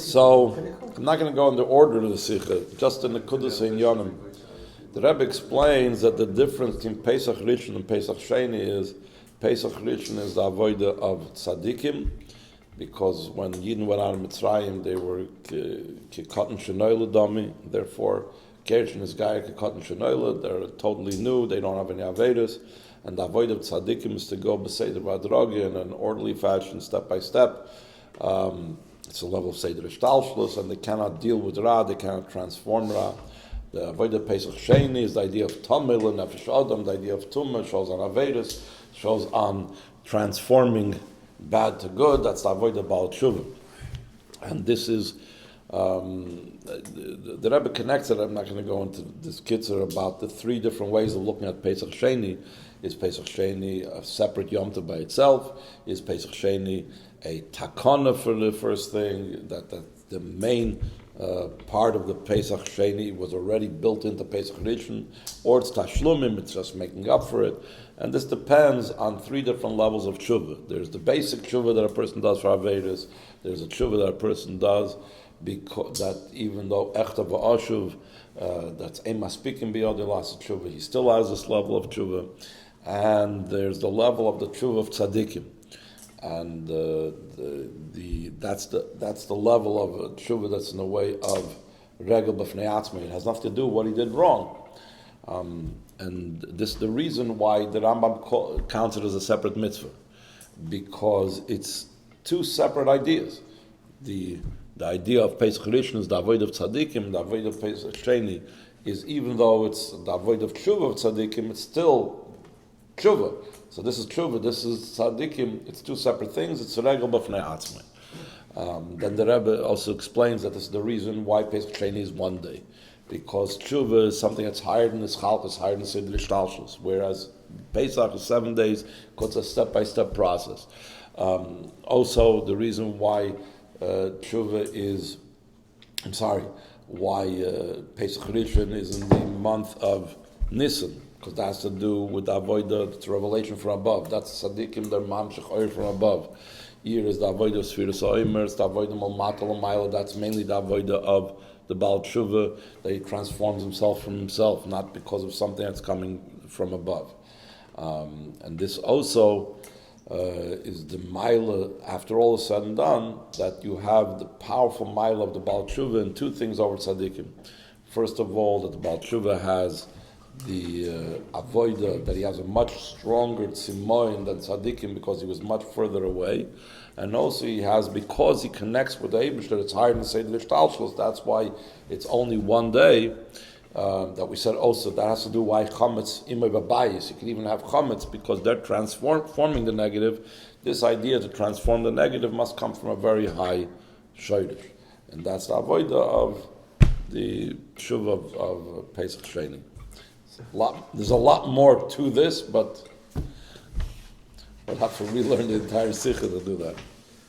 So, I'm not going to go in the order of the Sikha, just in the Kudus in Yonim. The Rebbe explains that the difference between Pesach Rishon and Pesach Sheni is Pesach Rishon is the avodah of tzaddikim, because when Yidden went out of Mitzrayim, they were kikotten shenoyle dami. Therefore, Gershon is gaya kikotten shenoyle. They're totally new. They don't have any avedus. And the avodah of tzaddikim is to go b'seder v'adrogi in an orderly fashion, step by step. It's a level of seder ishtalshlus, and they cannot deal with ra. They cannot transform ra. The avodah Pesach Sheni is the idea of tamil and nefesh adam. The idea of tumah shows on avedus, shows on transforming bad to good. That's the avodah Baal Tshuva. And this is, the Rebbe connects it. I'm not going to go into this kitzur about the three different ways of looking at Pesach Sheni. Is Pesach Sheni a separate Yom Tov by itself? Is Pesach Sheni a takana for the first thing? That the main part of the Pesach Sheni was already built into Pesach Rishon, or it's tashlumim, it's just making up for it. And this depends on three different levels of tshuva. There's the basic tshuva that a person does for Avedis. There's a tshuva that a person does because that even though echta v'ashuv, that's ema speaking beyond the last tshuva, he still has this level of tshuva. And there's the level of the tshuva of tzaddikim. And that's the level of tshuva that's in the way of regel b'fnei atzmei. It has nothing to do with what he did wrong. And this is the reason why the Rambam counts it as a separate mitzvah, because it's two separate ideas. The idea of Pesach Rishon is the avodah of tzaddikim. The avodah of Pesach Sheni is, even though it's the avodah of tshuva of tzaddikim, it's still tshuva. So this is tshuva, this is tzaddikim. It's two separate things. It's regel b'fnei atzmei. Then the Rebbe also explains that this is the reason why Pesach Sheni is one day, because tshuva is something that's higher than this chalk, higher than seder ishtalshlus, whereas Pesach is 7 days, because it's a step-by-step process. Also, the reason why tshuva is, why Pesach Rishon is in the month of Nisan, because that has to do with the avodah, it's a revelation from above. That's tzaddikim, they're mamshech oir from above. Here is the avodah of Sfiras HaOmer, it's the avodah Malmata L'mayla, that's mainly the avodah of the Baal Tshuva, that he transforms himself from himself, not because of something that's coming from above. And this also is the Maila, after all is said and done, that you have the powerful Maila of the Baal Tshuva and two things over tzaddikim. First of all, that the Baal Tshuva has the avodah, that he has a much stronger tzimoin than tzaddikim because he was much further away, and also he has, because he connects with the Eibishter, it's higher than seder ishtalshlus. That's why it's only 1 day. That we said also that has to do why chametz imay babayis. You can even have chametz because they're transforming the negative. This idea to transform the negative must come from a very high shaydish, and that's the avodah of the tshuva of Pesach Sheni. There's a lot more to this, but we'll have to relearn the entire sikha to do that.